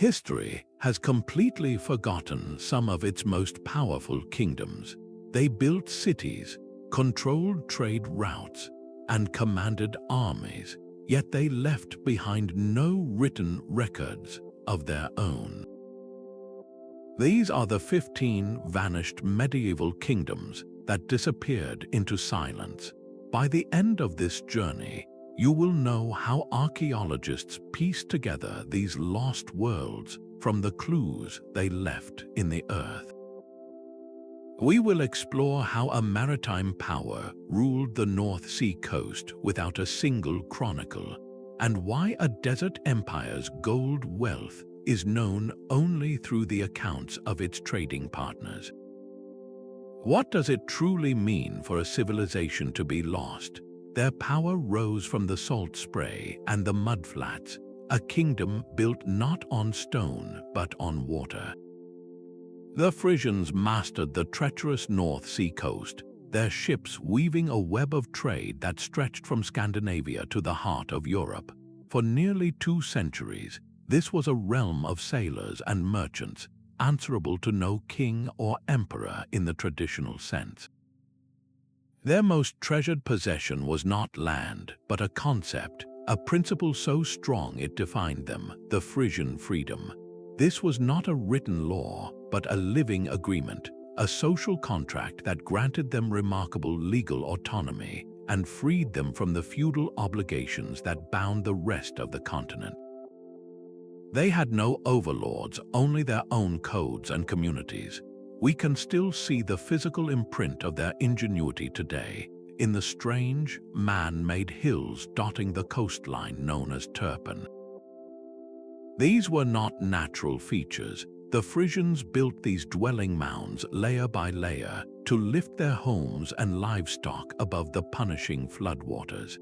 History has completely forgotten some of its most powerful kingdoms. They built cities, controlled trade routes, and commanded armies, yet they left behind no written records of their own. These are the 15 vanished medieval kingdoms that disappeared into silence. By the end of this journey, you will know how archaeologists piece together these lost worlds from the clues they left in the earth. We will explore how a maritime power ruled the North Sea coast without a single chronicle, and why a desert empire's gold wealth is known only through the accounts of its trading partners. What does it truly mean for a civilization to be lost? Their power rose from the salt spray and the mudflats, a kingdom built not on stone but on water. The Frisians mastered the treacherous North Sea coast, their ships weaving a web of trade that stretched from Scandinavia to the heart of Europe. For nearly 2 centuries, this was a realm of sailors and merchants, answerable to no king or emperor in the traditional sense. Their most treasured possession was not land, but a concept, a principle so strong it defined them, the Frisian freedom. This was not a written law, but a living agreement, a social contract that granted them remarkable legal autonomy and freed them from the feudal obligations that bound the rest of the continent. They had no overlords, only their own codes and communities. We can still see the physical imprint of their ingenuity today, in the strange, man-made hills dotting the coastline known as Turpan. These were not natural features. The Frisians built these dwelling mounds layer by layer to lift their homes and livestock above the punishing floodwaters.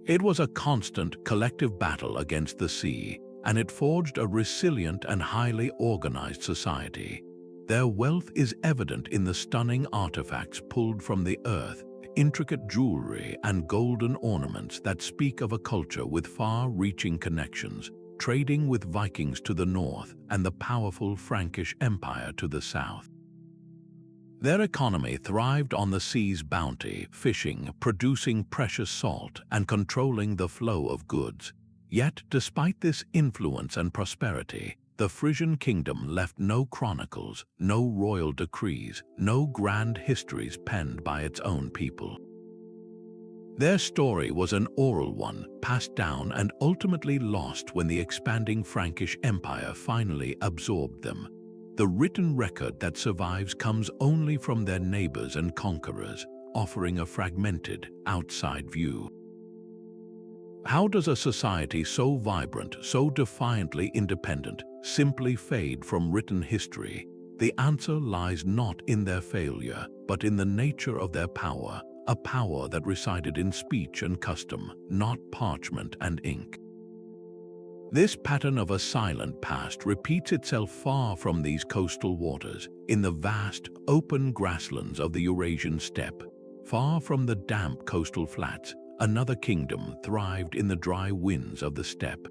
It was a constant collective battle against the sea, and it forged a resilient and highly organized society. Their wealth is evident in the stunning artifacts pulled from the earth, intricate jewelry and golden ornaments that speak of a culture with far-reaching connections, trading with Vikings to the north and the powerful Frankish Empire to the south. Their economy thrived on the sea's bounty, fishing, producing precious salt, and controlling the flow of goods. Yet, despite this influence and prosperity, the Frisian kingdom left no chronicles, no royal decrees, no grand histories penned by its own people. Their story was an oral one, passed down and ultimately lost when the expanding Frankish Empire finally absorbed them. The written record that survives comes only from their neighbors and conquerors, offering a fragmented, outside view. How does a society so vibrant, so defiantly independent, simply fade from written history? The answer lies not in their failure, but in the nature of their power, a power that resided in speech and custom, not parchment and ink. This pattern of a silent past repeats itself far from these coastal waters, in the vast, open grasslands of the Eurasian steppe. Far from the damp coastal flats, another kingdom thrived in the dry winds of the steppe.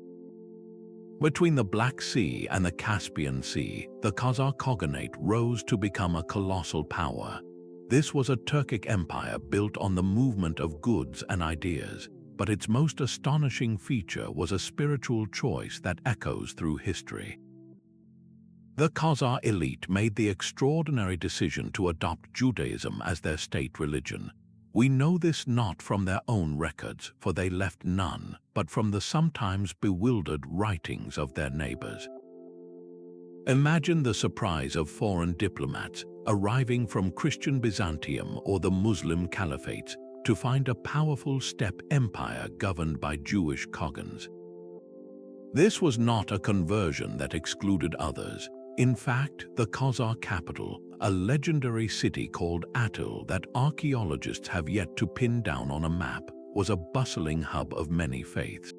Between the Black Sea and the Caspian Sea, the Khazar Khaganate rose to become a colossal power. This was a Turkic empire built on the movement of goods and ideas, but its most astonishing feature was a spiritual choice that echoes through history. The Khazar elite made the extraordinary decision to adopt Judaism as their state religion. We know this not from their own records, for they left none, but from the sometimes bewildered writings of their neighbors. Imagine the surprise of foreign diplomats arriving from Christian Byzantium or the Muslim caliphates to find a powerful steppe empire governed by Jewish Khagans. This was not a conversion that excluded others. In fact, the Khazar capital, a legendary city called Atil that archaeologists have yet to pin down on a map, was a bustling hub of many faiths.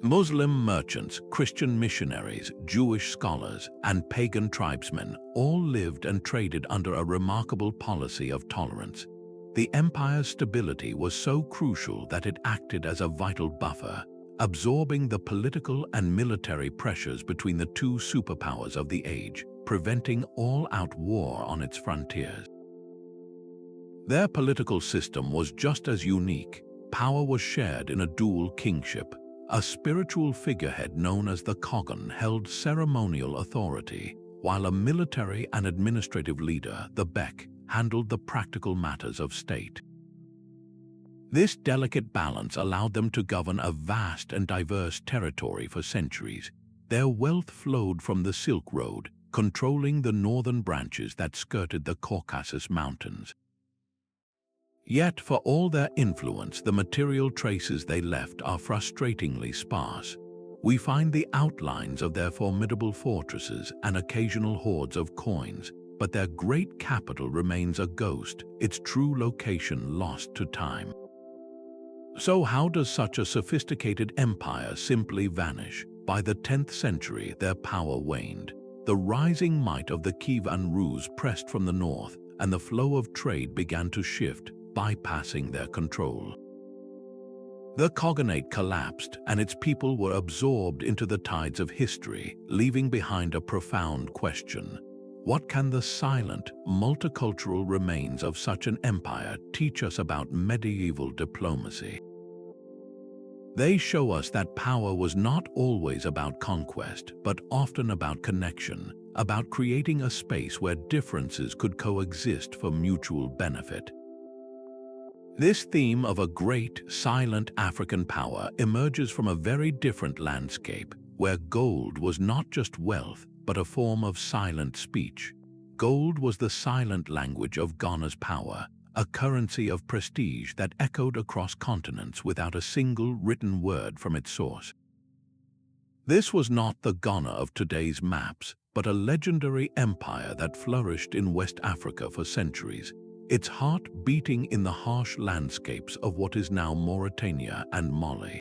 Muslim merchants, Christian missionaries, Jewish scholars, and pagan tribesmen all lived and traded under a remarkable policy of tolerance. The empire's stability was so crucial that it acted as a vital buffer, absorbing the political and military pressures between the two superpowers of the age, preventing all-out war on its frontiers. Their political system was just as unique. Power was shared in a dual kingship. A spiritual figurehead known as the Khagan held ceremonial authority, while a military and administrative leader, the Bek, handled the practical matters of state. This delicate balance allowed them to govern a vast and diverse territory for centuries. Their wealth flowed from the Silk Road, controlling the northern branches that skirted the Caucasus Mountains. Yet, for all their influence, the material traces they left are frustratingly sparse. We find the outlines of their formidable fortresses and occasional hoards of coins, but their great capital remains a ghost, its true location lost to time. So how does such a sophisticated empire simply vanish? By the 10th century, their power waned. The rising might of the Kievan Rus pressed from the north, and the flow of trade began to shift, bypassing their control. The Khaganate collapsed, and its people were absorbed into the tides of history, leaving behind a profound question. What can the silent, multicultural remains of such an empire teach us about medieval diplomacy? They show us that power was not always about conquest, but often about connection, about creating a space where differences could coexist for mutual benefit. This theme of a great, silent African power emerges from a very different landscape, where gold was not just wealth, but a form of silent speech. Gold was the silent language of Ghana's power, a currency of prestige that echoed across continents without a single written word from its source. This was not the Ghana of today's maps, but a legendary empire that flourished in West Africa for centuries, its heart beating in the harsh landscapes of what is now Mauritania and Mali.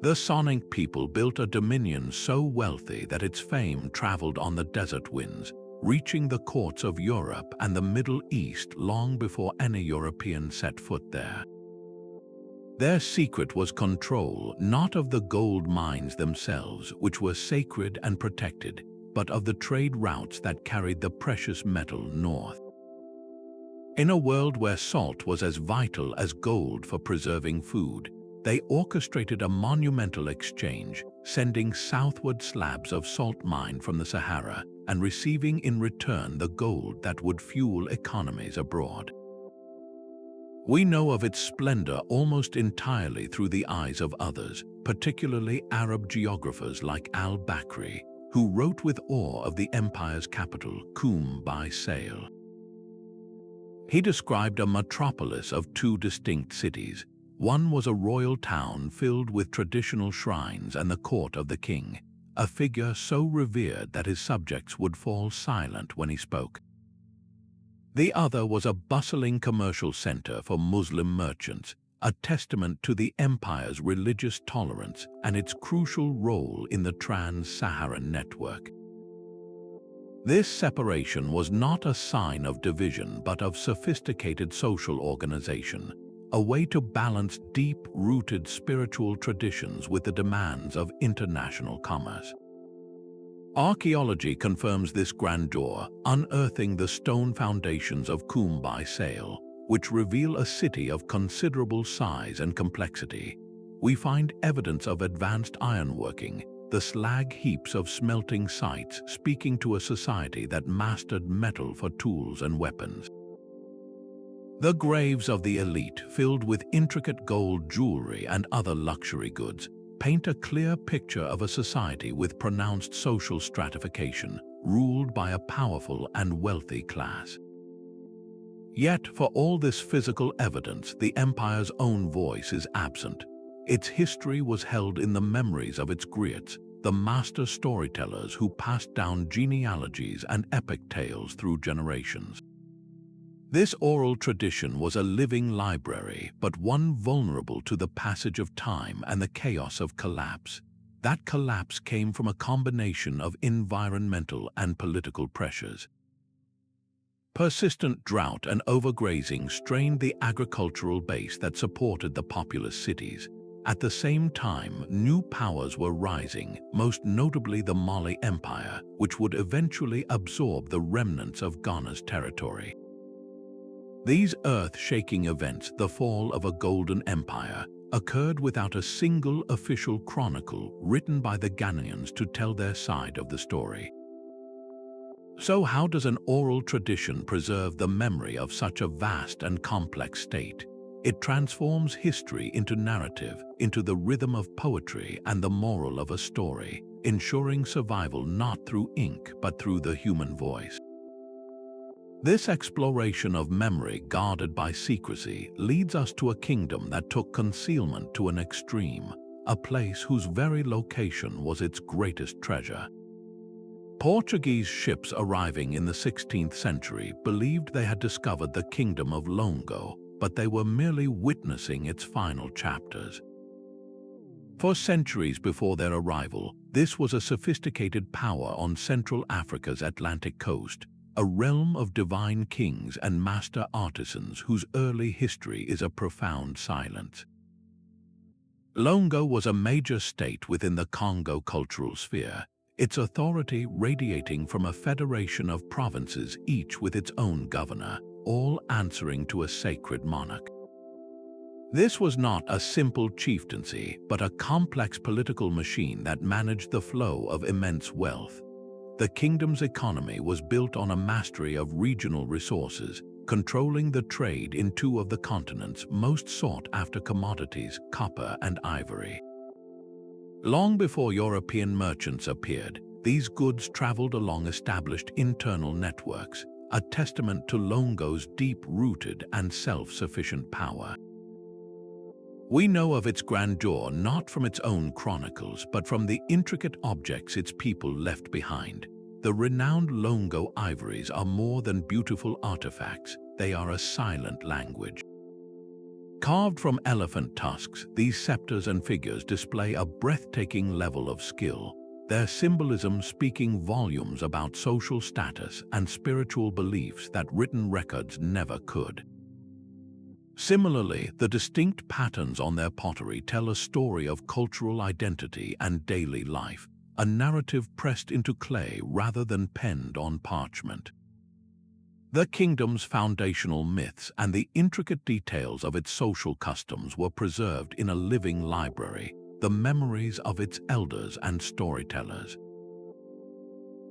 The Sonic people built a dominion so wealthy that its fame traveled on the desert winds, reaching the courts of Europe and the Middle East long before any European set foot there. Their secret was control, not of the gold mines themselves, which were sacred and protected, but of the trade routes that carried the precious metal north. In a world where salt was as vital as gold for preserving food, they orchestrated a monumental exchange, sending southward slabs of salt mined from the Sahara and receiving in return the gold that would fuel economies abroad. We know of its splendor almost entirely through the eyes of others, particularly Arab geographers like al-Bakri, who wrote with awe of the empire's capital, by sail. He described a metropolis of two distinct cities. One was a royal town filled with traditional shrines and the court of the king, a figure so revered that his subjects would fall silent when he spoke. The other was a bustling commercial center for Muslim merchants, a testament to the empire's religious tolerance and its crucial role in the trans-Saharan network. This separation was not a sign of division but of sophisticated social organization, a way to balance deep-rooted spiritual traditions with the demands of international commerce. Archaeology confirms this grandeur, unearthing the stone foundations of by sail, which reveal a city of considerable size and complexity. We find evidence of advanced ironworking, the slag heaps of smelting sites speaking to a society that mastered metal for tools and weapons. The graves of the elite, filled with intricate gold jewelry and other luxury goods, paint a clear picture of a society with pronounced social stratification, ruled by a powerful and wealthy class. Yet, for all this physical evidence, the empire's own voice is absent. Its history was held in the memories of its griots, the master storytellers who passed down genealogies and epic tales through generations. This oral tradition was a living library, but one vulnerable to the passage of time and the chaos of collapse. That collapse came from a combination of environmental and political pressures. Persistent drought and overgrazing strained the agricultural base that supported the populous cities. At the same time, new powers were rising, most notably the Mali Empire, which would eventually absorb the remnants of Ghana's territory. These earth-shaking events, the fall of a golden empire, occurred without a single official chronicle written by the Ghanaians to tell their side of the story. So how does an oral tradition preserve the memory of such a vast and complex state? It transforms history into narrative, into the rhythm of poetry and the moral of a story, ensuring survival not through ink but through the human voice. This exploration of memory guarded by secrecy leads us to a kingdom that took concealment to an extreme, a place whose very location was its greatest treasure. Portuguese ships arriving in the 16th century believed they had discovered the kingdom of Loango, but they were merely witnessing its final chapters. For centuries before their arrival, this was a sophisticated power on Central Africa's Atlantic coast, a realm of divine kings and master artisans whose early history is a profound silence. Loango was a major state within the Congo cultural sphere, its authority radiating from a federation of provinces, each with its own governor, all answering to a sacred monarch. This was not a simple chieftaincy, but a complex political machine that managed the flow of immense wealth. The kingdom's economy was built on a mastery of regional resources, controlling the trade in two of the continent's most sought-after commodities, copper and ivory. Long before European merchants appeared, these goods traveled along established internal networks, a testament to Loango's deep-rooted and self-sufficient power. We know of its grandeur not from its own chronicles, but from the intricate objects its people left behind. The renowned Loango ivories are more than beautiful artifacts, they are a silent language. Carved from elephant tusks, these scepters and figures display a breathtaking level of skill, their symbolism speaking volumes about social status and spiritual beliefs that written records never could. Similarly, the distinct patterns on their pottery tell a story of cultural identity and daily life, a narrative pressed into clay rather than penned on parchment. The kingdom's foundational myths and the intricate details of its social customs were preserved in a living library, the memories of its elders and storytellers.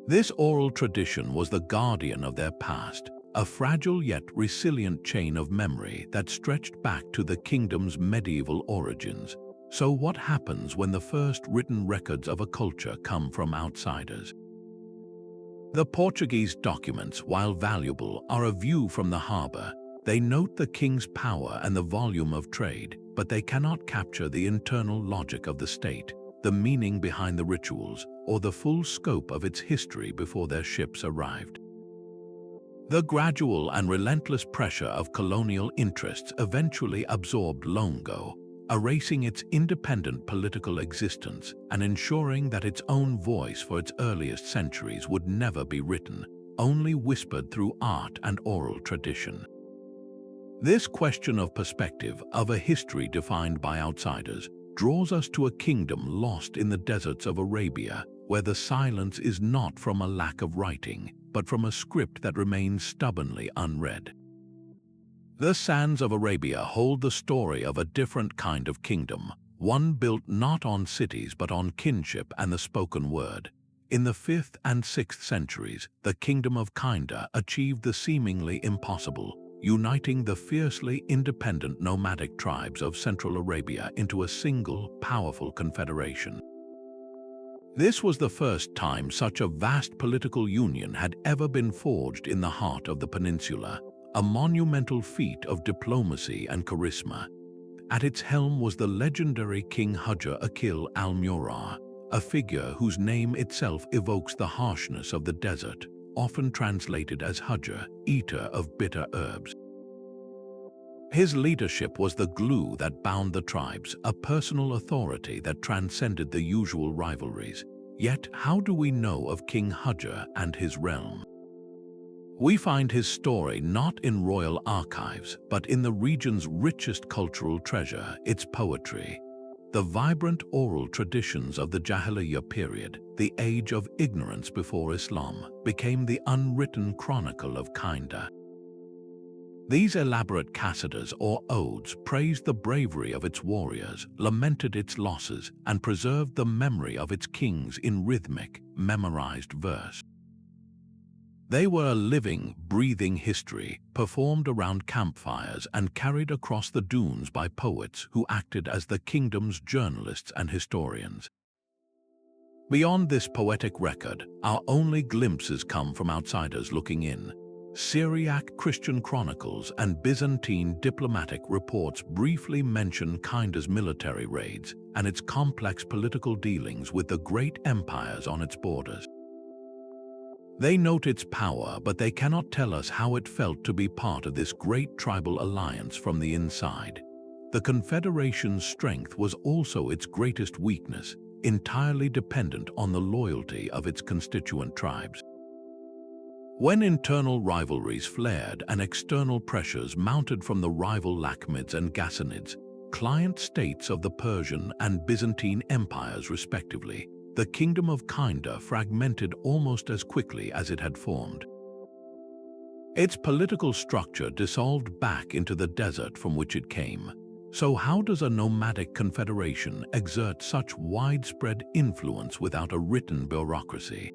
This oral tradition was the guardian of their past, a fragile yet resilient chain of memory that stretched back to the kingdom's medieval origins. So what happens when the first written records of a culture come from outsiders? The Portuguese documents, while valuable, are a view from the harbor. They note the king's power and the volume of trade, but they cannot capture the internal logic of the state, the meaning behind the rituals, or the full scope of its history before their ships arrived. The gradual and relentless pressure of colonial interests eventually absorbed Loango, erasing its independent political existence and ensuring that its own voice for its earliest centuries would never be written, only whispered through art and oral tradition. This question of perspective, of a history defined by outsiders, draws us to a kingdom lost in the deserts of Arabia, where the silence is not from a lack of writing, but from a script that remains stubbornly unread. The sands of Arabia hold the story of a different kind of kingdom, one built not on cities but on kinship and the spoken word. In the 5th and 6th centuries, the kingdom of Kindah achieved the seemingly impossible, uniting the fiercely independent nomadic tribes of Central Arabia into a single, powerful confederation. This was the first time such a vast political union had ever been forged in the heart of the peninsula, a monumental feat of diplomacy and charisma. At its helm was the legendary King Hajar Akil al-Murar, a figure whose name itself evokes the harshness of the desert, often translated as Hajar, eater of bitter herbs. His leadership was the glue that bound the tribes, a personal authority that transcended the usual rivalries. Yet, how do we know of King Hajar and his realm? We find his story not in royal archives, but in the region's richest cultural treasure, its poetry. The vibrant oral traditions of the Jahiliyyah period, the age of ignorance before Islam, became the unwritten chronicle of Kindah. These elaborate qasidas or odes praised the bravery of its warriors, lamented its losses, and preserved the memory of its kings in rhythmic, memorized verse. They were a living, breathing history, performed around campfires and carried across the dunes by poets who acted as the kingdom's journalists and historians. Beyond this poetic record, our only glimpses come from outsiders looking in. Syriac Christian chronicles and Byzantine diplomatic reports briefly mention Kindah's military raids and its complex political dealings with the great empires on its borders. They note its power, but they cannot tell us how it felt to be part of this great tribal alliance from the inside. The Confederation's strength was also its greatest weakness, entirely dependent on the loyalty of its constituent tribes. When internal rivalries flared and external pressures mounted from the rival Lakhmids and Ghassanids, client states of the Persian and Byzantine empires respectively, the Kingdom of Kindah fragmented almost as quickly as it had formed. Its political structure dissolved back into the desert from which it came. So how does a nomadic confederation exert such widespread influence without a written bureaucracy?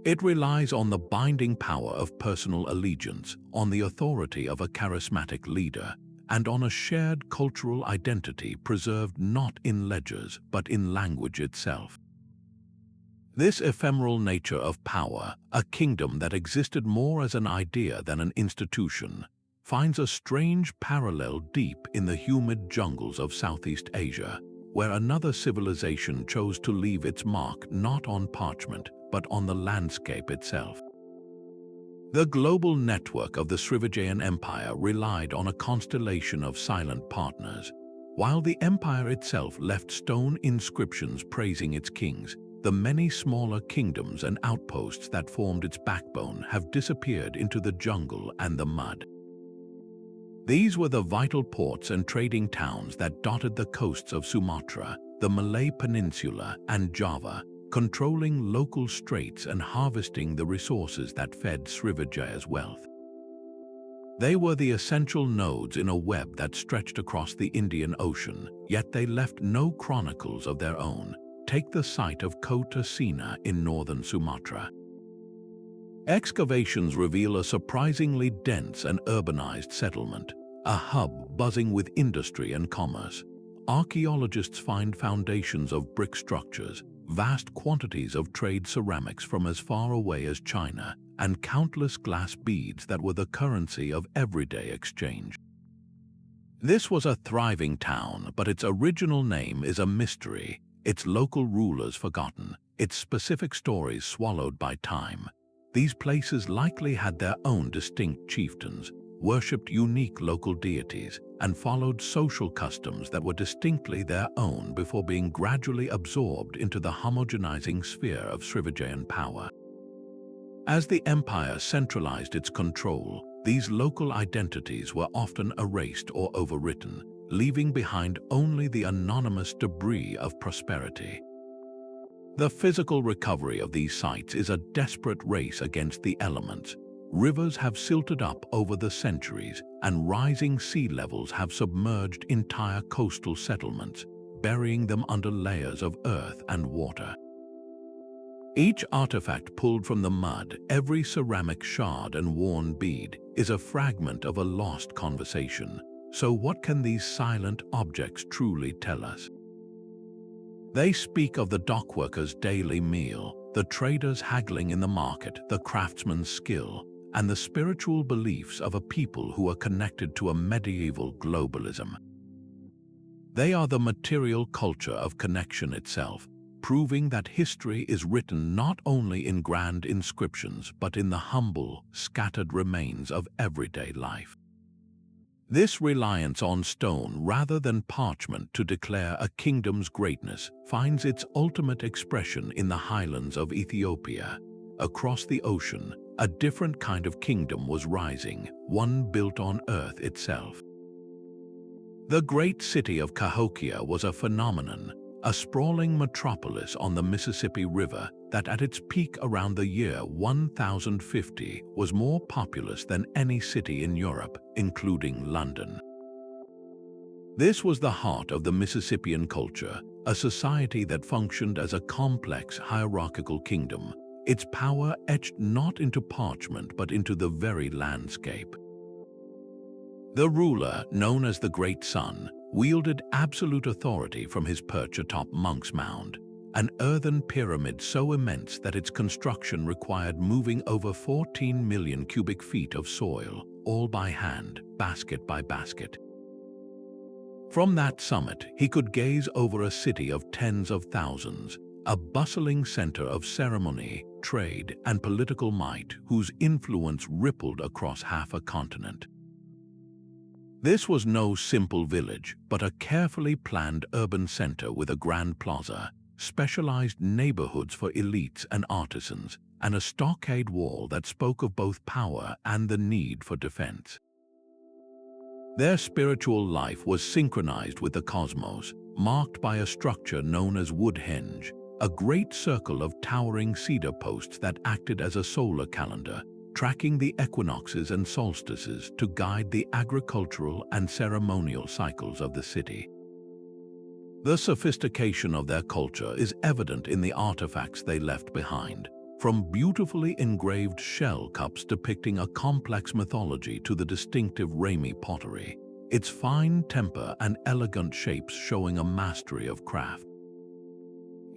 It relies on the binding power of personal allegiance, on the authority of a charismatic leader, and on a shared cultural identity preserved not in ledgers but in language itself. This ephemeral nature of power, a kingdom that existed more as an idea than an institution, finds a strange parallel deep in the humid jungles of Southeast Asia, where another civilization chose to leave its mark not on parchment, but on the landscape itself. The global network of the Srivijayan Empire relied on a constellation of silent partners. While the empire itself left stone inscriptions praising its kings, the many smaller kingdoms and outposts that formed its backbone have disappeared into the jungle and the mud. These were the vital ports and trading towns that dotted the coasts of Sumatra, the Malay Peninsula, and Java, controlling local straits and harvesting the resources that fed Srivijaya's wealth. They were the essential nodes in a web that stretched across the Indian Ocean, yet they left no chronicles of their own. Take the site of Kota Sina in northern Sumatra. Excavations reveal a surprisingly dense and urbanized settlement, a hub buzzing with industry and commerce. Archaeologists find foundations of brick structures, vast quantities of trade ceramics from as far away as China, and countless glass beads that were the currency of everyday exchange. This was a thriving town, but its original name is a mystery, its local rulers forgotten, its specific stories swallowed by time. These places likely had their own distinct chieftains, worshipped unique local deities, and followed social customs that were distinctly their own before being gradually absorbed into the homogenizing sphere of Srivijayan power. As the empire centralized its control, these local identities were often erased or overwritten, leaving behind only the anonymous debris of prosperity. The physical recovery of these sites is a desperate race against the elements. Rivers have silted up over the centuries, and rising sea levels have submerged entire coastal settlements, burying them under layers of earth and water. Each artifact pulled from the mud, every ceramic shard and worn bead, is a fragment of a lost conversation. So what can these silent objects truly tell us? They speak of the dockworker's daily meal, the trader's haggling in the market, the craftsman's skill, and the spiritual beliefs of a people who are connected to a medieval globalism. They are the material culture of connection itself, proving that history is written not only in grand inscriptions but in the humble, scattered remains of everyday life. This reliance on stone rather than parchment to declare a kingdom's greatness finds its ultimate expression in the highlands of Ethiopia. Across the ocean, a different kind of kingdom was rising, one built on earth itself. The great city of Cahokia was a phenomenon, a sprawling metropolis on the Mississippi River that at its peak around the year 1050 was more populous than any city in Europe, including London. This was the heart of the Mississippian culture, a society that functioned as a complex hierarchical kingdom, its power etched not into parchment but into the very landscape. The ruler, known as the Great Sun, wielded absolute authority from his perch atop Monk's Mound, an earthen pyramid so immense that its construction required moving over 14 million cubic feet of soil, all by hand, basket by basket. From that summit, he could gaze over a city of tens of thousands, a bustling center of ceremony, trade, and political might whose influence rippled across half a continent. This was no simple village, but a carefully planned urban center with a grand plaza, specialized neighborhoods for elites and artisans, and a stockade wall that spoke of both power and the need for defense. Their spiritual life was synchronized with the cosmos, marked by a structure known as Woodhenge, a great circle of towering cedar posts that acted as a solar calendar, tracking the equinoxes and solstices to guide the agricultural and ceremonial cycles of the city. The sophistication of their culture is evident in the artifacts they left behind, from beautifully engraved shell cups depicting a complex mythology to the distinctive Rami pottery, its fine temper and elegant shapes showing a mastery of craft.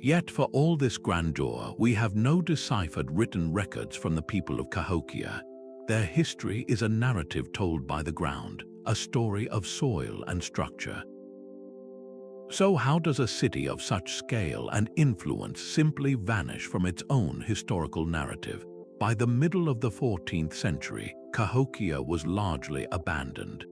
Yet for all this grandeur, we have no deciphered written records from the people of Cahokia. Their history is a narrative told by the ground, a story of soil and structure. So how does a city of such scale and influence simply vanish from its own historical narrative? By the middle of the 14th century, Cahokia was largely abandoned.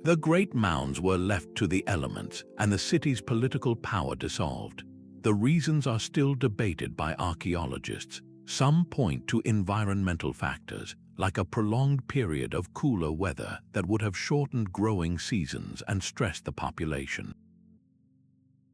The great mounds were left to the elements, and the city's political power dissolved. The reasons are still debated by archaeologists. Some point to environmental factors, like a prolonged period of cooler weather that would have shortened growing seasons and stressed the population.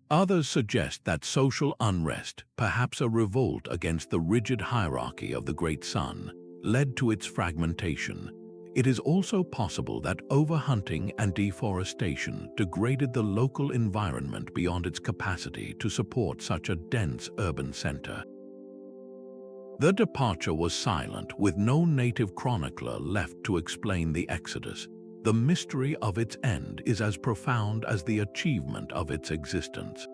Others suggest that social unrest, perhaps a revolt against the rigid hierarchy of the Great Sun, led to its fragmentation. It is also possible that overhunting and deforestation degraded the local environment beyond its capacity to support such a dense urban center. The departure was silent, with no native chronicler left to explain the exodus. The mystery of its end is as profound as the achievement of its existence.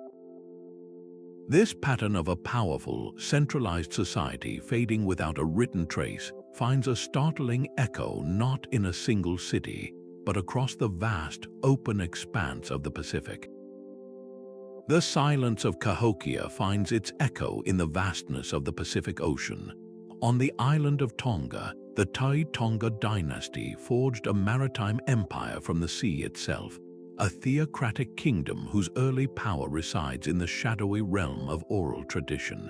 This pattern of a powerful, centralized society fading without a written trace finds a startling echo not in a single city, but across the vast, open expanse of the Pacific. The silence of Cahokia finds its echo in the vastness of the Pacific Ocean. On the island of Tonga, the Tuʻi Tonga dynasty forged a maritime empire from the sea itself, a theocratic kingdom whose early power resides in the shadowy realm of oral tradition.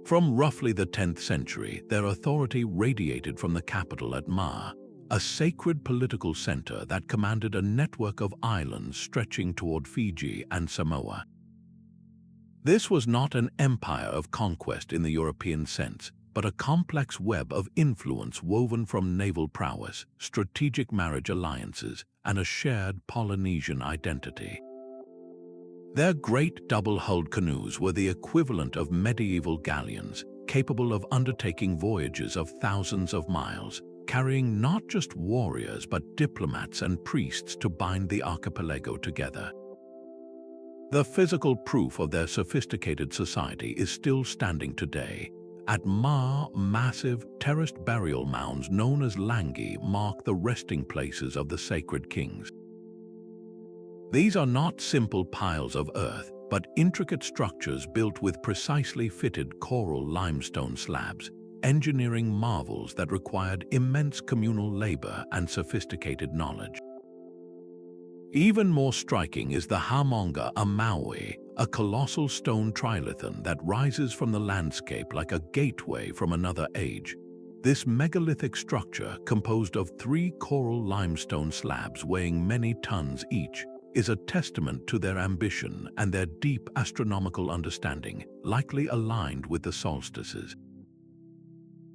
From roughly the 10th century, their authority radiated from the capital at Ma, a sacred political center that commanded a network of islands stretching toward Fiji and Samoa. This was not an empire of conquest in the European sense, but a complex web of influence woven from naval prowess, strategic marriage alliances, and a shared Polynesian identity. Their great double-hulled canoes were the equivalent of medieval galleons, capable of undertaking voyages of thousands of miles, carrying not just warriors but diplomats and priests to bind the archipelago together. The physical proof of their sophisticated society is still standing today. At Ma, massive, terraced burial mounds known as langi mark the resting places of the sacred kings. These are not simple piles of earth, but intricate structures built with precisely fitted coral limestone slabs, engineering marvels that required immense communal labor and sophisticated knowledge. Even more striking is the Hamonga Amaui, a colossal stone trilithon that rises from the landscape like a gateway from another age. This megalithic structure, composed of 3 coral limestone slabs weighing many tons each, is a testament to their ambition and their deep astronomical understanding, likely aligned with the solstices.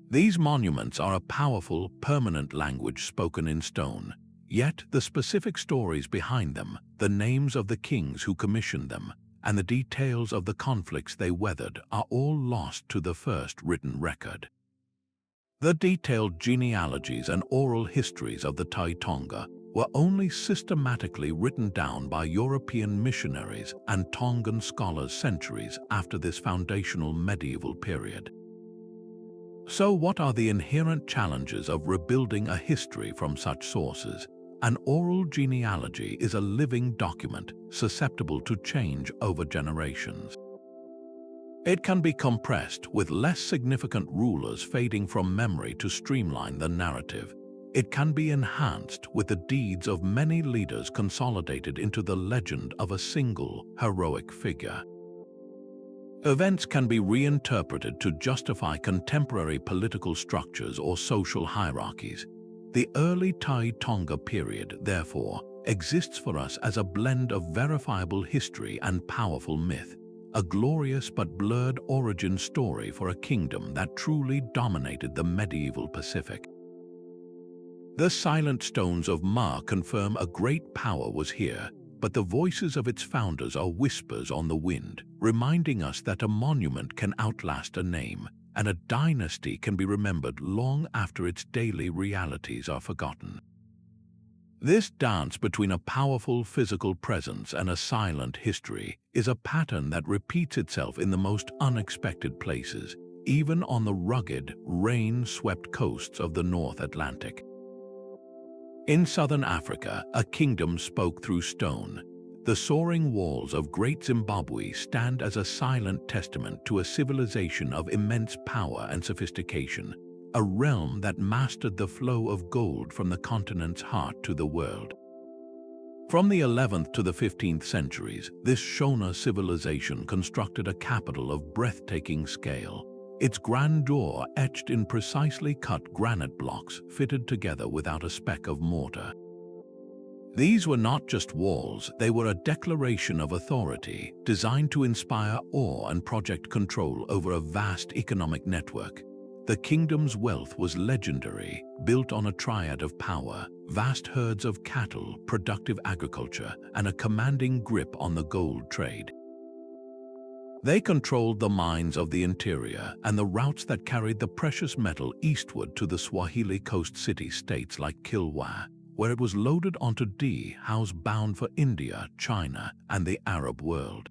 These monuments are a powerful, permanent language spoken in stone, yet the specific stories behind them, the names of the kings who commissioned them, and the details of the conflicts they weathered are all lost to the first written record. The detailed genealogies and oral histories of the Tonga were only systematically written down by European missionaries and Tongan scholars centuries after this foundational medieval period. So what are the inherent challenges of rebuilding a history from such sources? An oral genealogy is a living document susceptible to change over generations. It can be compressed, with less significant rulers fading from memory to streamline the narrative. It can be enhanced, with the deeds of many leaders consolidated into the legend of a single heroic figure. Events can be reinterpreted to justify contemporary political structures or social hierarchies. The early Tonga period, therefore, exists for us as a blend of verifiable history and powerful myth, a glorious but blurred origin story for a kingdom that truly dominated the medieval Pacific. The silent stones of Ma confirm a great power was here, but the voices of its founders are whispers on the wind, reminding us that a monument can outlast a name, and a dynasty can be remembered long after its daily realities are forgotten. This dance between a powerful physical presence and a silent history is a pattern that repeats itself in the most unexpected places, even on the rugged, rain-swept coasts of the North Atlantic. In southern Africa, a kingdom spoke through stone. The soaring walls of Great Zimbabwe stand as a silent testament to a civilization of immense power and sophistication, a realm that mastered the flow of gold from the continent's heart to the world. From the 11th to the 15th centuries, this Shona civilization constructed a capital of breathtaking scale, its grandeur etched in precisely cut granite blocks fitted together without a speck of mortar. These were not just walls, they were a declaration of authority, designed to inspire awe and project control over a vast economic network. The kingdom's wealth was legendary, built on a triad of power, vast herds of cattle, productive agriculture, and a commanding grip on the gold trade. They controlled the mines of the interior and the routes that carried the precious metal eastward to the Swahili coast city-states like Kilwa, where it was loaded onto house bound for India, China, and the Arab world.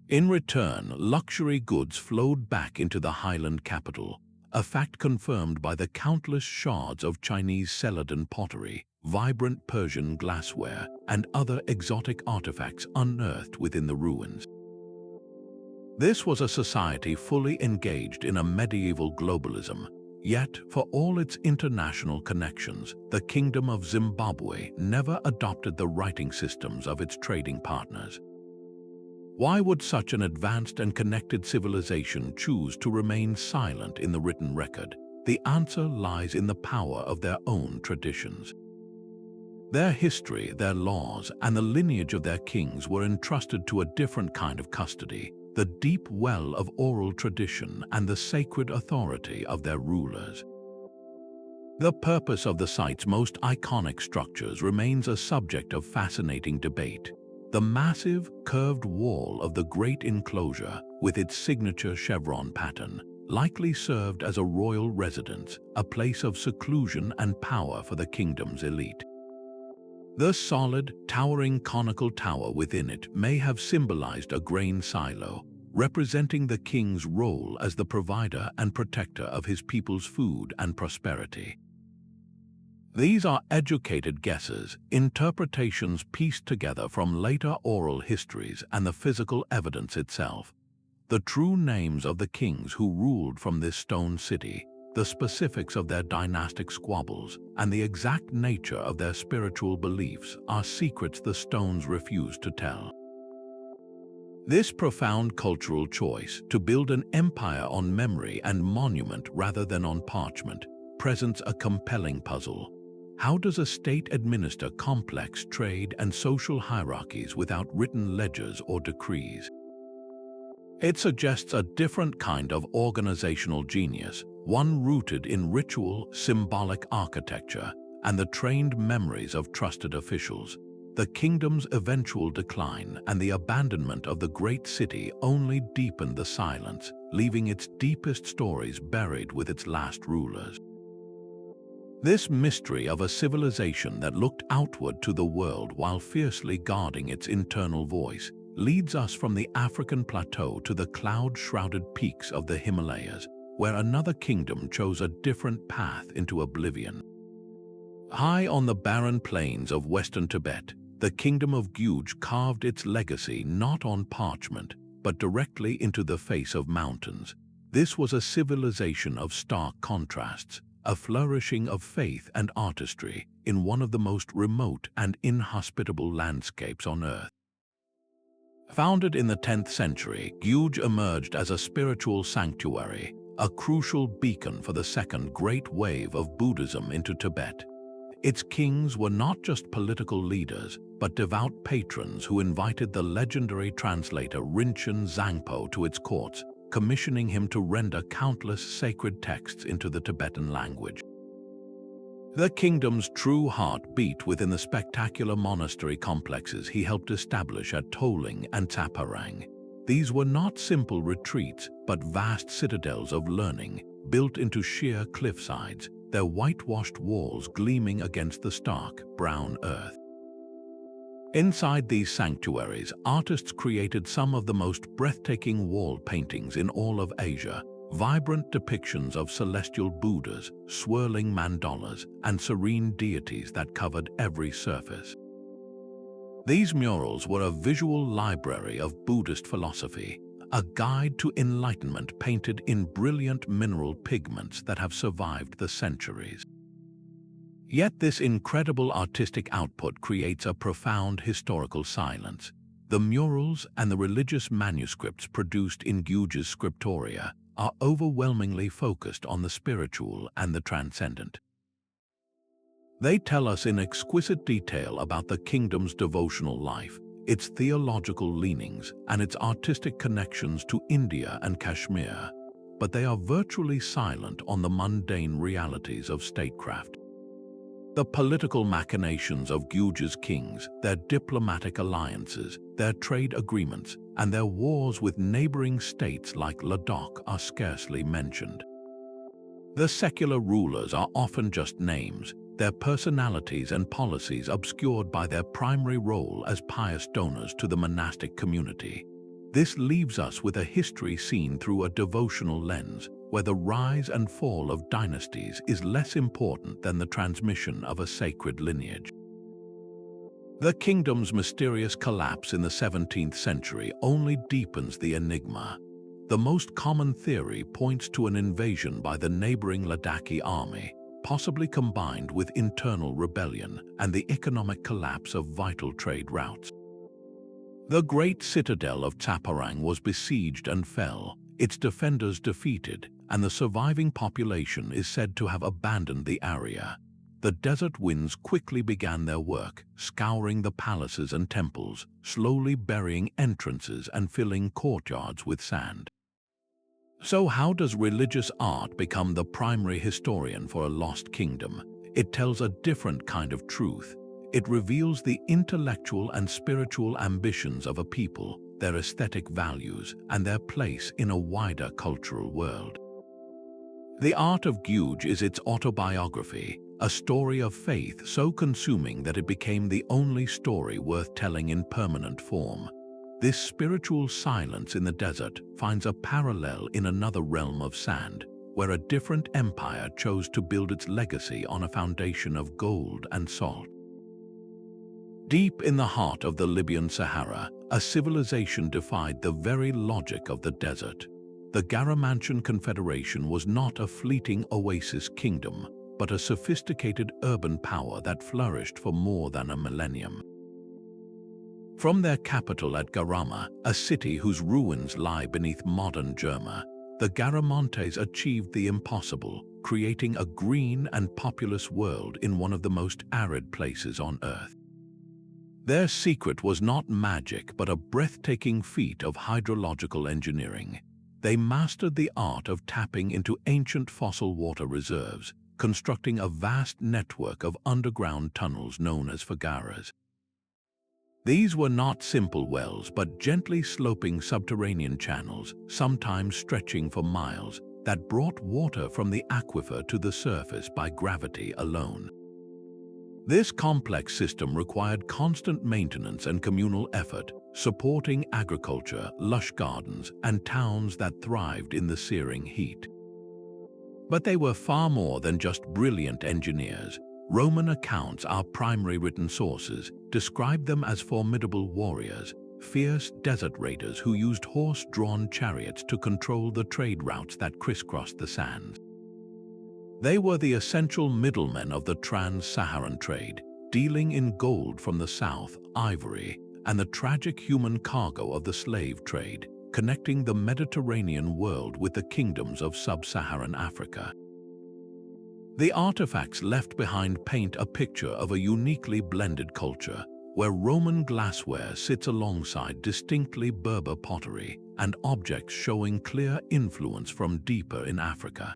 In return, luxury goods flowed back into the highland capital, a fact confirmed by the countless shards of Chinese celadon pottery, vibrant Persian glassware, and other exotic artifacts unearthed within the ruins. This was a society fully engaged in a medieval globalism, yet, for all its international connections, the Kingdom of Zimbabwe never adopted the writing systems of its trading partners. Why would such an advanced and connected civilization choose to remain silent in the written record? The answer lies in the power of their own traditions. Their history, their laws, and the lineage of their kings were entrusted to a different kind of custody, the deep well of oral tradition and the sacred authority of their rulers. The purpose of the site's most iconic structures remains a subject of fascinating debate. The massive, curved wall of the great enclosure, with its signature chevron pattern, likely served as a royal residence, a place of seclusion and power for the kingdom's elite. The solid, towering conical tower within it may have symbolized a grain silo, representing the king's role as the provider and protector of his people's food and prosperity. These are educated guesses, interpretations pieced together from later oral histories and the physical evidence itself. The true names of the kings who ruled from this stone city, the specifics of their dynastic squabbles, and the exact nature of their spiritual beliefs are secrets the stones refuse to tell. This profound cultural choice to build an empire on memory and monument rather than on parchment presents a compelling puzzle. How does a state administer complex trade and social hierarchies without written ledgers or decrees? It suggests a different kind of organizational genius, one rooted in ritual, symbolic architecture, and the trained memories of trusted officials. The kingdom's eventual decline and the abandonment of the great city only deepened the silence, leaving its deepest stories buried with its last rulers. This mystery of a civilization that looked outward to the world while fiercely guarding its internal voice leads us from the African plateau to the cloud-shrouded peaks of the Himalayas, where another kingdom chose a different path into oblivion. High on the barren plains of western Tibet, the kingdom of Guge carved its legacy not on parchment, but directly into the face of mountains. This was a civilization of stark contrasts, a flourishing of faith and artistry in one of the most remote and inhospitable landscapes on Earth. Founded in the 10th century, Guge emerged as a spiritual sanctuary, a crucial beacon for the second great wave of Buddhism into Tibet. Its kings were not just political leaders, but devout patrons who invited the legendary translator Rinchen Zangpo to its courts, commissioning him to render countless sacred texts into the Tibetan language. The kingdom's true heart beat within the spectacular monastery complexes he helped establish at Toling and Taparang. These were not simple retreats, but vast citadels of learning, built into sheer cliffsides, their whitewashed walls gleaming against the stark, brown earth. Inside these sanctuaries, artists created some of the most breathtaking wall paintings in all of Asia, vibrant depictions of celestial Buddhas, swirling mandalas, and serene deities that covered every surface. These murals were a visual library of Buddhist philosophy, a guide to enlightenment painted in brilliant mineral pigments that have survived the centuries. Yet this incredible artistic output creates a profound historical silence. The murals and the religious manuscripts produced in Guge's scriptoria are overwhelmingly focused on the spiritual and the transcendent. They tell us in exquisite detail about the kingdom's devotional life, its theological leanings, and its artistic connections to India and Kashmir, but they are virtually silent on the mundane realities of statecraft. The political machinations of Guge's kings, their diplomatic alliances, their trade agreements, and their wars with neighboring states like Ladakh are scarcely mentioned. The secular rulers are often just names, their personalities and policies obscured by their primary role as pious donors to the monastic community. This leaves us with a history seen through a devotional lens, where the rise and fall of dynasties is less important than the transmission of a sacred lineage. The kingdom's mysterious collapse in the 17th century only deepens the enigma. The most common theory points to an invasion by the neighboring Ladakhi army, possibly combined with internal rebellion and the economic collapse of vital trade routes. The great citadel of Taparang was besieged and fell, its defenders defeated, and the surviving population is said to have abandoned the area. The desert winds quickly began their work, scouring the palaces and temples, slowly burying entrances and filling courtyards with sand. So how does religious art become the primary historian for a lost kingdom? It tells a different kind of truth. It reveals the intellectual and spiritual ambitions of a people, their aesthetic values, and their place in a wider cultural world. The art of Guge is its autobiography, a story of faith so consuming that it became the only story worth telling in permanent form. This spiritual silence in the desert finds a parallel in another realm of sand, where a different empire chose to build its legacy on a foundation of gold and salt. Deep in the heart of the Libyan Sahara, a civilization defied the very logic of the desert. The Garamantes Confederation was not a fleeting oasis kingdom, but a sophisticated urban power that flourished for more than a millennium. From their capital at Garama, a city whose ruins lie beneath modern Germa, the Garamantes achieved the impossible, creating a green and populous world in one of the most arid places on Earth. Their secret was not magic, but a breathtaking feat of hydrological engineering. They mastered the art of tapping into ancient fossil water reserves, constructing a vast network of underground tunnels known as fagaras. These were not simple wells, but gently sloping subterranean channels, sometimes stretching for miles, that brought water from the aquifer to the surface by gravity alone. This complex system required constant maintenance and communal effort, supporting agriculture, lush gardens, and towns that thrived in the searing heat. But they were far more than just brilliant engineers. Roman accounts, our primary written sources, describe them as formidable warriors, fierce desert raiders who used horse-drawn chariots to control the trade routes that crisscrossed the sands. They were the essential middlemen of the trans-Saharan trade, dealing in gold from the south, ivory, and the tragic human cargo of the slave trade, connecting the Mediterranean world with the kingdoms of sub-Saharan Africa. The artifacts left behind paint a picture of a uniquely blended culture, where Roman glassware sits alongside distinctly Berber pottery and objects showing clear influence from deeper in Africa.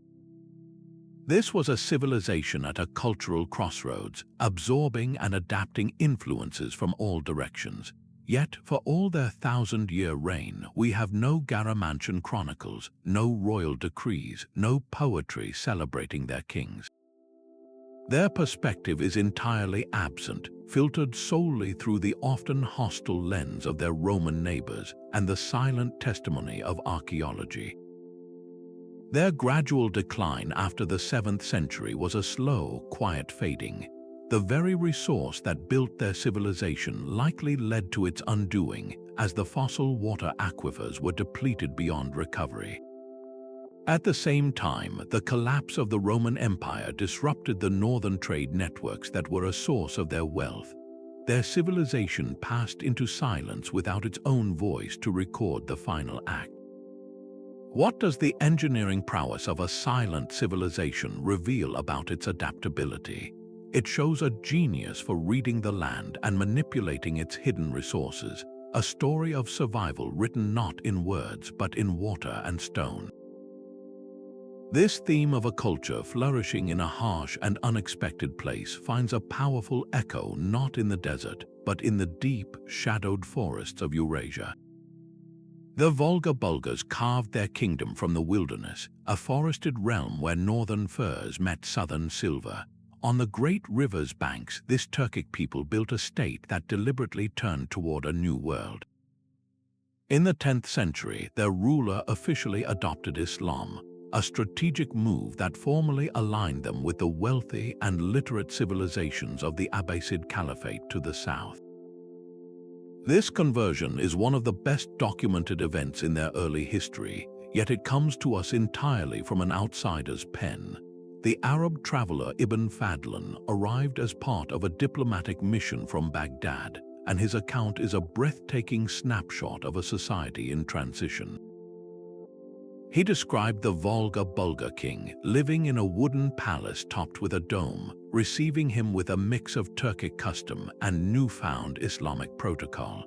This was a civilization at a cultural crossroads, absorbing and adapting influences from all directions. Yet, for all their 1,000-year reign, we have no Garamantian chronicles, no royal decrees, no poetry celebrating their kings. Their perspective is entirely absent, filtered solely through the often hostile lens of their Roman neighbors and the silent testimony of archaeology. Their gradual decline after the 7th century was a slow, quiet fading. The very resource that built their civilization likely led to its undoing, as the fossil water aquifers were depleted beyond recovery. At the same time, the collapse of the Roman Empire disrupted the northern trade networks that were a source of their wealth. Their civilization passed into silence without its own voice to record the final act. What does the engineering prowess of a silent civilization reveal about its adaptability? It shows a genius for reading the land and manipulating its hidden resources, a story of survival written not in words but in water and stone. This theme of a culture flourishing in a harsh and unexpected place finds a powerful echo not in the desert, but in the deep, shadowed forests of Eurasia. The Volga Bulgars carved their kingdom from the wilderness, a forested realm where northern firs met southern silver. On the great river's banks, this Turkic people built a state that deliberately turned toward a new world. In the 10th century, their ruler officially adopted Islam, a strategic move that formally aligned them with the wealthy and literate civilizations of the Abbasid Caliphate to the south. This conversion is one of the best documented events in their early history, yet it comes to us entirely from an outsider's pen. The Arab traveler Ibn Fadlan arrived as part of a diplomatic mission from Baghdad, and his account is a breathtaking snapshot of a society in transition. He described the Volga Bulgar king living in a wooden palace topped with a dome, receiving him with a mix of Turkic custom and newfound Islamic protocol.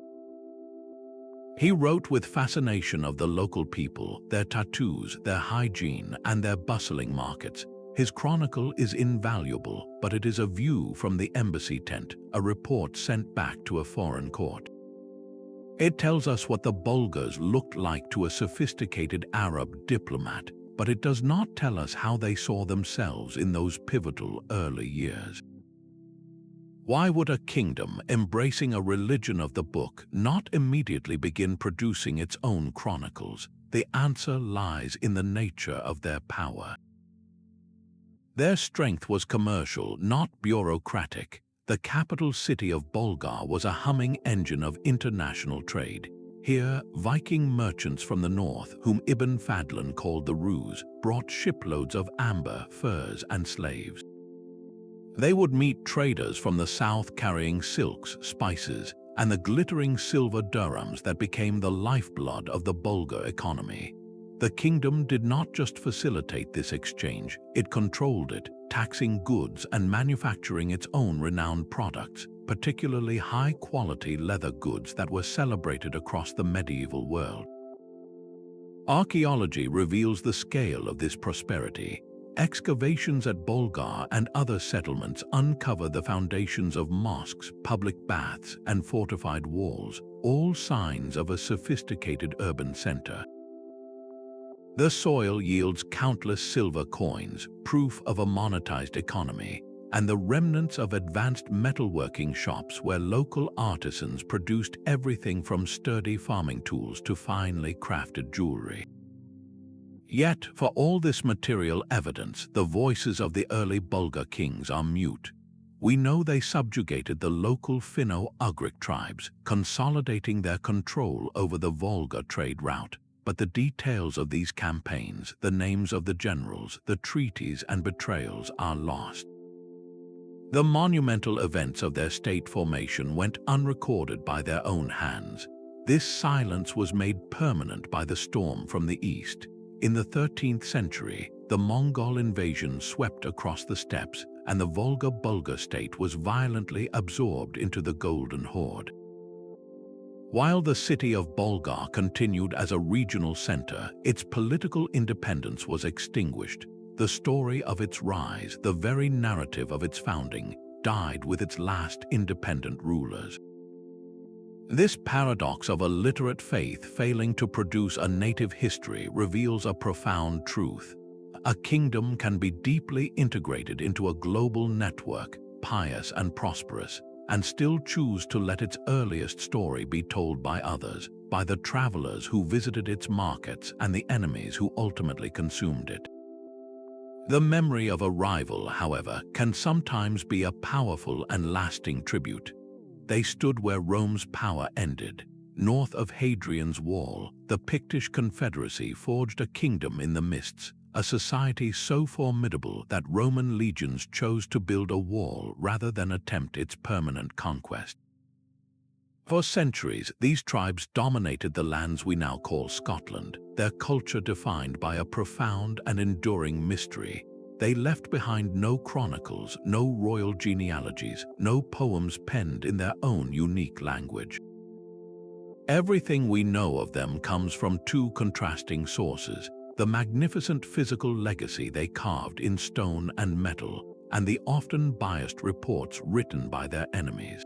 He wrote with fascination of the local people, their tattoos, their hygiene, and their bustling markets. His chronicle is invaluable, but it is a view from the embassy tent, a report sent back to a foreign court. It tells us what the Bulgars looked like to a sophisticated Arab diplomat, but it does not tell us how they saw themselves in those pivotal early years. Why would a kingdom embracing a religion of the book not immediately begin producing its own chronicles? The answer lies in the nature of their power. Their strength was commercial, not bureaucratic. The capital city of Bulgar was a humming engine of international trade. Here, Viking merchants from the north, whom Ibn Fadlan called the Rus, brought shiploads of amber, furs, and slaves. They would meet traders from the south carrying silks, spices, and the glittering silver dirhams that became the lifeblood of the Bulgar economy. The kingdom did not just facilitate this exchange, it controlled it, taxing goods and manufacturing its own renowned products, particularly high-quality leather goods that were celebrated across the medieval world. Archaeology reveals the scale of this prosperity. Excavations at Bulgar and other settlements uncover the foundations of mosques, public baths, and fortified walls, all signs of a sophisticated urban center. The soil yields countless silver coins, proof of a monetized economy, and the remnants of advanced metalworking shops where local artisans produced everything from sturdy farming tools to finely crafted jewelry. Yet, for all this material evidence, the voices of the early Bulgar kings are mute. We know they subjugated the local Finno-Ugric tribes, consolidating their control over the Volga trade route. But the details of these campaigns, the names of the generals, the treaties and betrayals are lost. The monumental events of their state formation went unrecorded by their own hands. This silence was made permanent by the storm from the east. In the 13th century, the Mongol invasion swept across the steppes, and the Volga-Bulgar state was violently absorbed into the Golden Horde. While the city of Bulgar continued as a regional center, its political independence was extinguished. The story of its rise, the very narrative of its founding, died with its last independent rulers. This paradox of a literate faith failing to produce a native history reveals a profound truth. A kingdom can be deeply integrated into a global network, pious and prosperous, and still choose to let its earliest story be told by others, by the travelers who visited its markets and the enemies who ultimately consumed it. The memory of a rival, however, can sometimes be a powerful and lasting tribute. They stood where Rome's power ended. North of Hadrian's Wall, the Pictish Confederacy forged a kingdom in the mists, a society so formidable that Roman legions chose to build a wall rather than attempt its permanent conquest. For centuries, these tribes dominated the lands we now call Scotland, their culture defined by a profound and enduring mystery. They left behind no chronicles, no royal genealogies, no poems penned in their own unique language. Everything we know of them comes from two contrasting sources: the magnificent physical legacy they carved in stone and metal, and the often biased reports written by their enemies.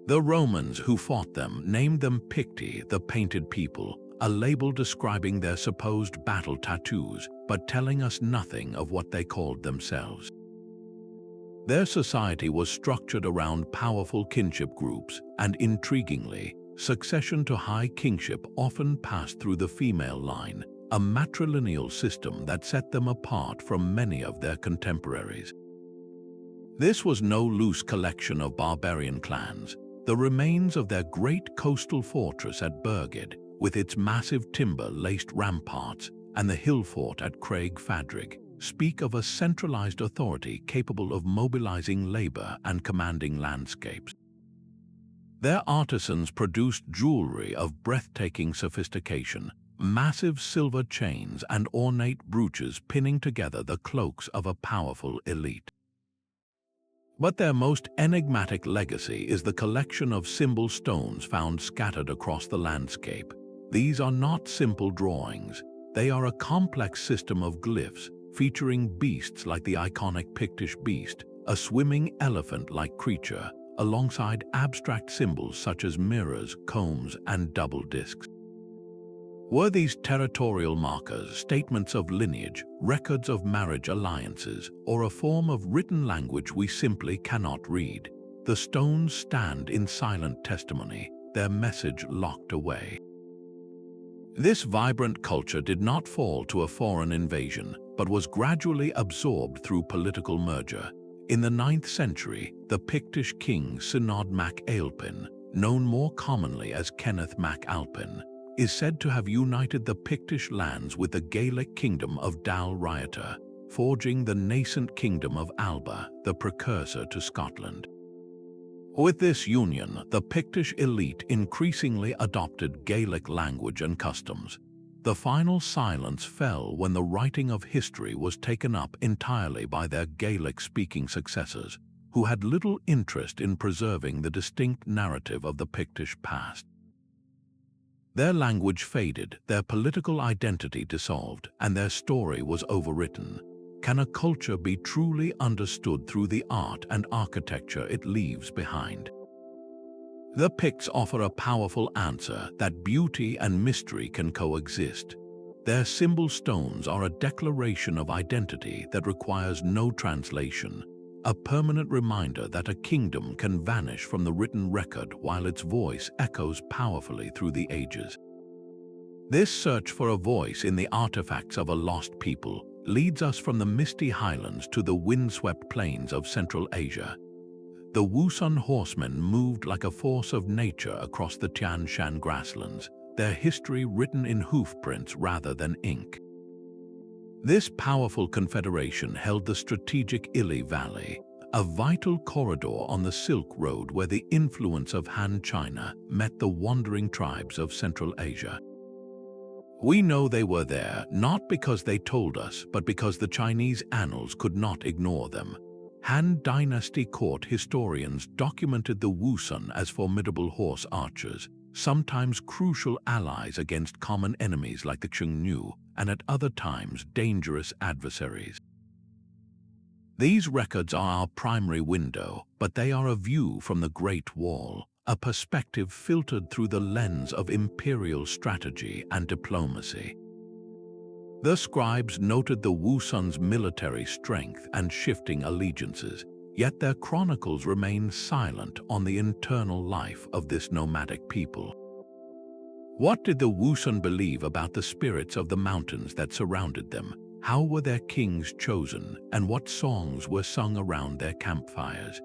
The Romans who fought them named them Picti, the painted people, a label describing their supposed battle tattoos, but telling us nothing of what they called themselves. Their society was structured around powerful kinship groups, and intriguingly, succession to high kingship often passed through the female line, a matrilineal system that set them apart from many of their contemporaries. This was no loose collection of barbarian clans. The remains of their great coastal fortress at Birgid, with its massive timber-laced ramparts, and the hill fort at Craig Fadrig, speak of a centralized authority capable of mobilizing labor and commanding landscapes. Their artisans produced jewelry of breathtaking sophistication, massive silver chains and ornate brooches pinning together the cloaks of a powerful elite. But their most enigmatic legacy is the collection of symbol stones found scattered across the landscape. These are not simple drawings. They are a complex system of glyphs featuring beasts like the iconic Pictish beast, a swimming elephant-like creature, alongside abstract symbols such as mirrors, combs, and double discs. Were these territorial markers statements of lineage, records of marriage alliances, or a form of written language we simply cannot read? The stones stand in silent testimony, their message locked away. This vibrant culture did not fall to a foreign invasion, but was gradually absorbed through political merger. In the 9th century, the Pictish king Synod mac Aelpin, known more commonly as Kenneth mac Alpin, is said to have united the Pictish lands with the Gaelic kingdom of Dal Rhiata, forging the nascent kingdom of Alba, the precursor to Scotland. With this union, the Pictish elite increasingly adopted Gaelic language and customs. The final silence fell when the writing of history was taken up entirely by their Gaelic-speaking successors, who had little interest in preserving the distinct narrative of the Pictish past. Their language faded, their political identity dissolved, and their story was overwritten. Can a culture be truly understood through the art and architecture it leaves behind? The Picts offer a powerful answer that beauty and mystery can coexist. Their symbol stones are a declaration of identity that requires no translation, a permanent reminder that a kingdom can vanish from the written record while its voice echoes powerfully through the ages. This search for a voice in the artifacts of a lost people leads us from the misty highlands to the windswept plains of Central Asia. The Wusun Horsemen moved like a force of nature across the Tian Shan grasslands, their history written in hoofprints rather than ink. This powerful confederation held the strategic Ili Valley, a vital corridor on the Silk Road where the influence of Han China met the wandering tribes of Central Asia. We know they were there not because they told us, but because the Chinese annals could not ignore them. Han Dynasty court historians documented the Wusun as formidable horse archers, sometimes crucial allies against common enemies like the Xiongnu, and at other times dangerous adversaries. These records are our primary window, but they are a view from the Great Wall, a perspective filtered through the lens of imperial strategy and diplomacy. The scribes noted the Wusun's military strength and shifting allegiances, yet their chronicles remain silent on the internal life of this nomadic people. What did the Wusun believe about the spirits of the mountains that surrounded them? How were their kings chosen, and what songs were sung around their campfires?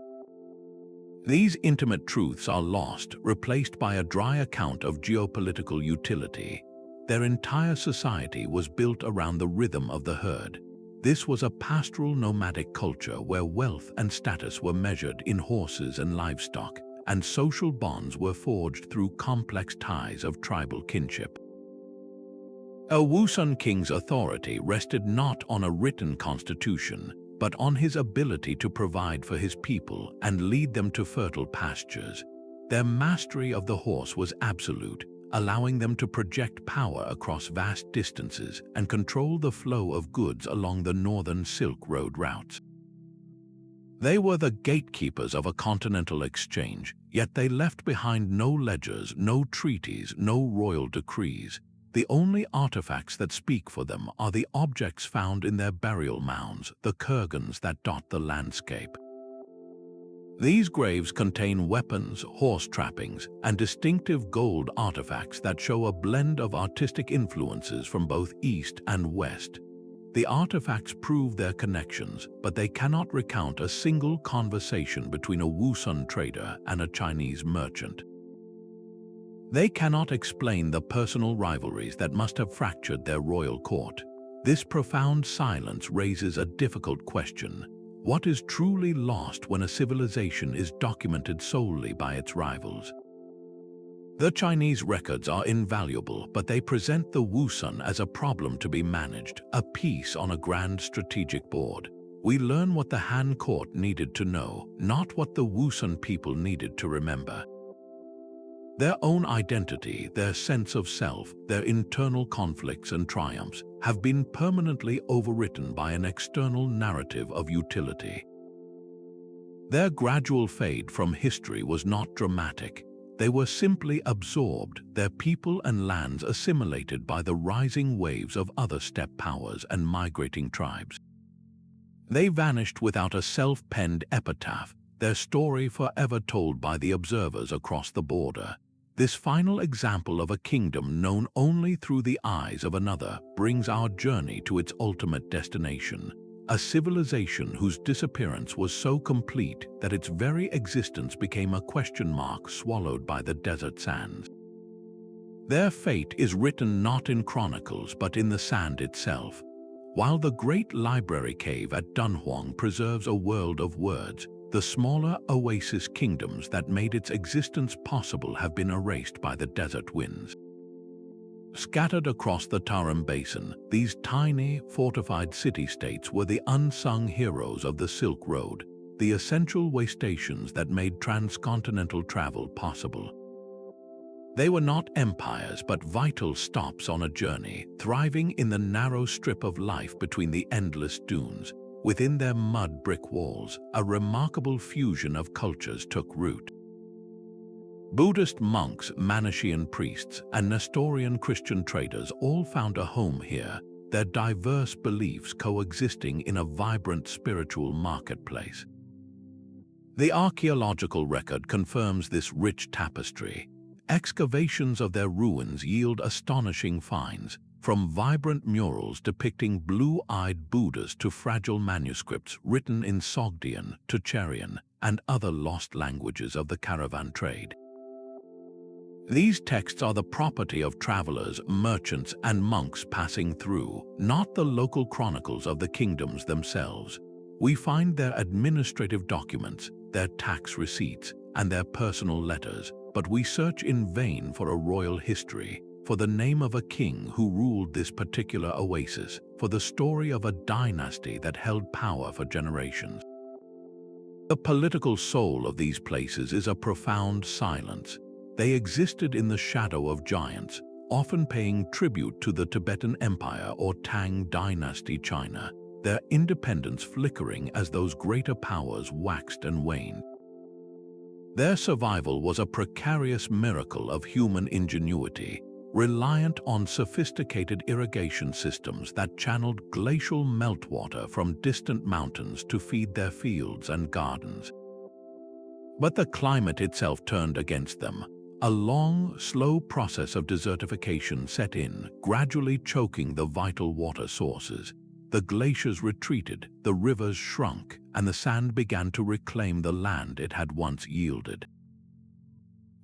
These intimate truths are lost, replaced by a dry account of geopolitical utility. Their entire society was built around the rhythm of the herd. This was a pastoral nomadic culture where wealth and status were measured in horses and livestock, and social bonds were forged through complex ties of tribal kinship. A Wusun king's authority rested not on a written constitution, but on his ability to provide for his people and lead them to fertile pastures. Their mastery of the horse was absolute, allowing them to project power across vast distances and control the flow of goods along the northern Silk Road routes. They were the gatekeepers of a continental exchange, yet they left behind no ledgers, no treaties, no royal decrees. The only artifacts that speak for them are the objects found in their burial mounds, the kurgans that dot the landscape. These graves contain weapons, horse trappings, and distinctive gold artifacts that show a blend of artistic influences from both East and West. The artifacts prove their connections, but they cannot recount a single conversation between a Wusun trader and a Chinese merchant. They cannot explain the personal rivalries that must have fractured their royal court. This profound silence raises a difficult question. What is truly lost when a civilization is documented solely by its rivals? The Chinese records are invaluable, but they present the Wusun as a problem to be managed, a piece on a grand strategic board. We learn what the Han court needed to know, not what the Wusun people needed to remember. Their own identity, their sense of self, their internal conflicts and triumphs have been permanently overwritten by an external narrative of utility. Their gradual fade from history was not dramatic. They were simply absorbed, their people and lands assimilated by the rising waves of other steppe powers and migrating tribes. They vanished without a self-penned epitaph, their story forever told by the observers across the border. This final example of a kingdom known only through the eyes of another brings our journey to its ultimate destination, a civilization whose disappearance was so complete that its very existence became a question mark swallowed by the desert sands. Their fate is written not in chronicles but in the sand itself. While the great library cave at Dunhuang preserves a world of words, The smaller Oasis kingdoms that made its existence possible have been erased by the desert winds. Scattered across the Tarim Basin, these tiny, fortified city-states were the unsung heroes of the Silk Road, the essential way stations that made transcontinental travel possible. They were not empires but vital stops on a journey, thriving in the narrow strip of life between the endless dunes. Within their mud brick walls, a remarkable fusion of cultures took root. Buddhist monks, Manichaean priests, and Nestorian Christian traders all found a home here, their diverse beliefs coexisting in a vibrant spiritual marketplace. The archaeological record confirms this rich tapestry. Excavations of their ruins yield astonishing finds, from vibrant murals depicting blue-eyed Buddhas to fragile manuscripts written in Sogdian, Tucherian, and other lost languages of the caravan trade. These texts are the property of travelers, merchants, and monks passing through, not the local chronicles of the kingdoms themselves. We find their administrative documents, their tax receipts, and their personal letters, but we search in vain for a royal history, for the name of a king who ruled this particular oasis, for the story of a dynasty that held power for generations. The political soul of these places is a profound silence. They existed in the shadow of giants, often paying tribute to the Tibetan Empire or Tang Dynasty China, their independence flickering as those greater powers waxed and waned. Their survival was a precarious miracle of human ingenuity, reliant on sophisticated irrigation systems that channeled glacial meltwater from distant mountains to feed their fields and gardens. But the climate itself turned against them. A long, slow process of desertification set in, gradually choking the vital water sources. The glaciers retreated, the rivers shrunk, and the sand began to reclaim the land it had once yielded.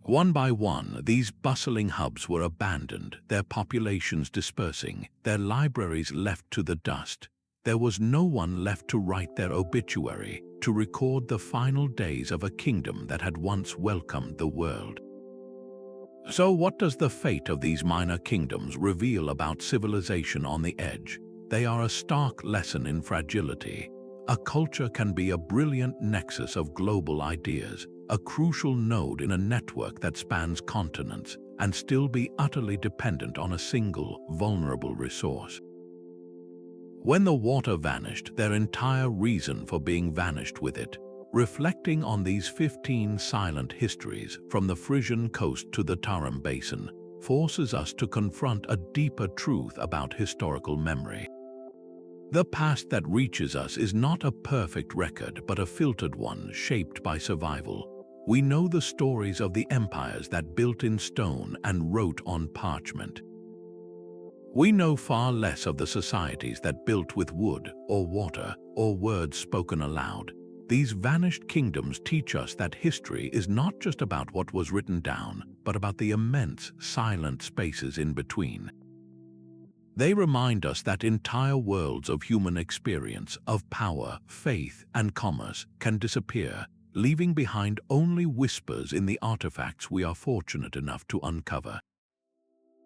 One by one, these bustling hubs were abandoned, their populations dispersing, their libraries left to the dust. There was no one left to write their obituary, to record the final days of a kingdom that had once welcomed the world. So what does the fate of these minor kingdoms reveal about civilization on the edge? They are a stark lesson in fragility. A culture can be a brilliant nexus of global ideas, a crucial node in a network that spans continents, and still be utterly dependent on a single, vulnerable resource. When the water vanished, their entire reason for being vanished with it. Reflecting on these 15 silent histories, from the Frisian coast to the Tarim Basin, forces us to confront a deeper truth about historical memory. The past that reaches us is not a perfect record, but a filtered one shaped by survival. We know the stories of the empires that built in stone and wrote on parchment. We know far less of the societies that built with wood or water or words spoken aloud. These vanished kingdoms teach us that history is not just about what was written down, but about the immense, silent spaces in between. They remind us that entire worlds of human experience, of power, faith, and commerce can disappear, leaving behind only whispers in the artifacts we are fortunate enough to uncover.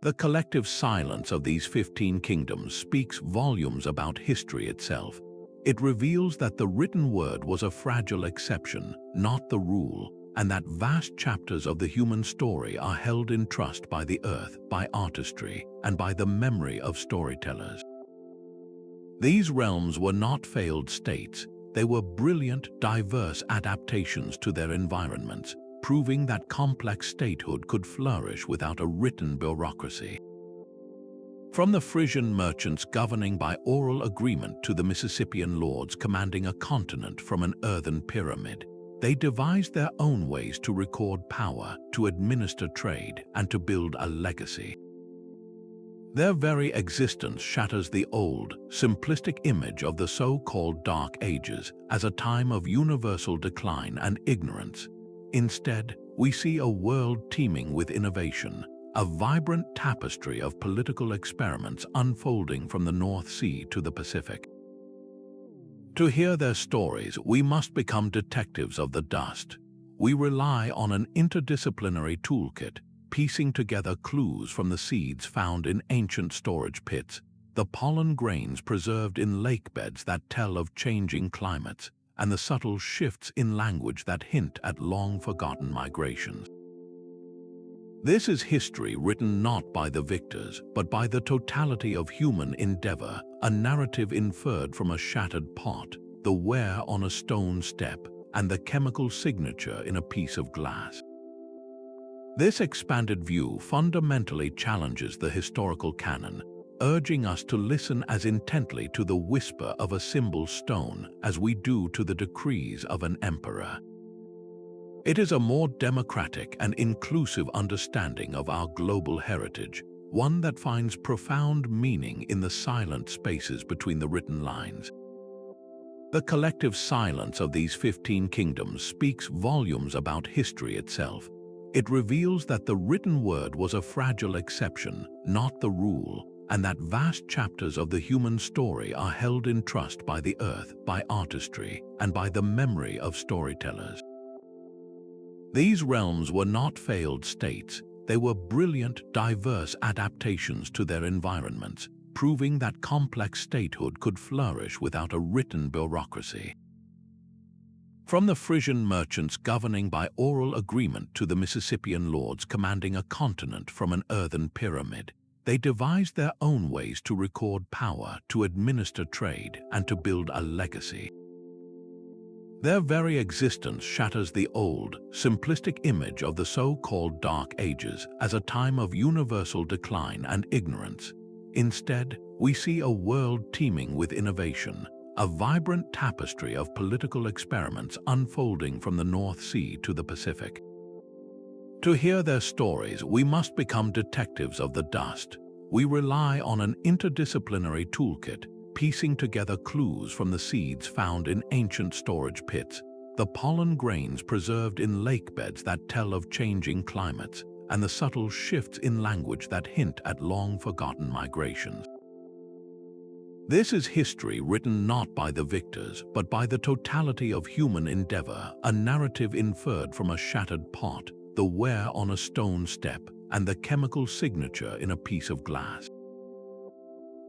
The collective silence of these 15 kingdoms speaks volumes about history itself. It reveals that the written word was a fragile exception, not the rule, and that vast chapters of the human story are held in trust by the earth, by artistry, and by the memory of storytellers. These realms were not failed states. They were brilliant, diverse adaptations to their environments, proving that complex statehood could flourish without a written bureaucracy. From the Frisian merchants governing by oral agreement to the Mississippian lords commanding a continent from an earthen pyramid, they devised their own ways to record power, to administer trade, and to build a legacy. Their very existence shatters the old, simplistic image of the so-called Dark Ages as a time of universal decline and ignorance. Instead, we see a world teeming with innovation, a vibrant tapestry of political experiments unfolding from the North Sea to the Pacific. To hear their stories, we must become detectives of the dust. We rely on an interdisciplinary toolkit, piecing together clues from the seeds found in ancient storage pits, the pollen grains preserved in lake beds that tell of changing climates, and the subtle shifts in language that hint at long-forgotten migrations. This is history written not by the victors, but by the totality of human endeavor, a narrative inferred from a shattered pot, the wear on a stone step, and the chemical signature in a piece of glass. This expanded view fundamentally challenges the historical canon, urging us to listen as intently to the whisper of a symbol stone as we do to the decrees of an emperor. It is a more democratic and inclusive understanding of our global heritage, one that finds profound meaning in the silent spaces between the written lines. The collective silence of these 15 kingdoms speaks volumes about history itself. It reveals that the written word was a fragile exception, not the rule, and that vast chapters of the human story are held in trust by the earth, by artistry, and by the memory of storytellers. These realms were not failed states, they were brilliant, diverse adaptations to their environments, proving that complex statehood could flourish without a written bureaucracy. From the Frisian merchants governing by oral agreement to the Mississippian lords commanding a continent from an earthen pyramid, they devised their own ways to record power, to administer trade, and to build a legacy. Their very existence shatters the old, simplistic image of the so-called Dark Ages as a time of universal decline and ignorance. Instead, we see a world teeming with innovation, a vibrant tapestry of political experiments unfolding from the North Sea to the Pacific. To hear their stories, we must become detectives of the dust. We rely on an interdisciplinary toolkit, piecing together clues from the seeds found in ancient storage pits, the pollen grains preserved in lake beds that tell of changing climates, and the subtle shifts in language that hint at long-forgotten migrations. This is history written not by the victors, but by the totality of human endeavor, a narrative inferred from a shattered pot, the wear on a stone step, and the chemical signature in a piece of glass.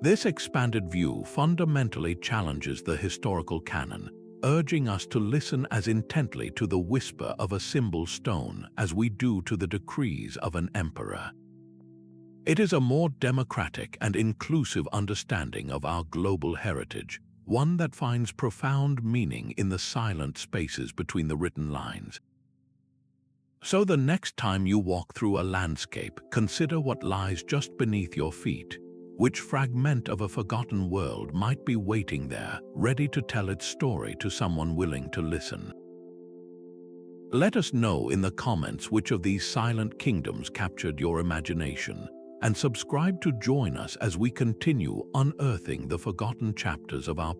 This expanded view fundamentally challenges the historical canon, urging us to listen as intently to the whisper of a symbol stone as we do to the decrees of an emperor. It is a more democratic and inclusive understanding of our global heritage, one that finds profound meaning in the silent spaces between the written lines. So the next time you walk through a landscape, consider what lies just beneath your feet. Which fragment of a forgotten world might be waiting there, ready to tell its story to someone willing to listen? Let us know in the comments which of these silent kingdoms captured your imagination, and subscribe to join us as we continue unearthing the forgotten chapters of our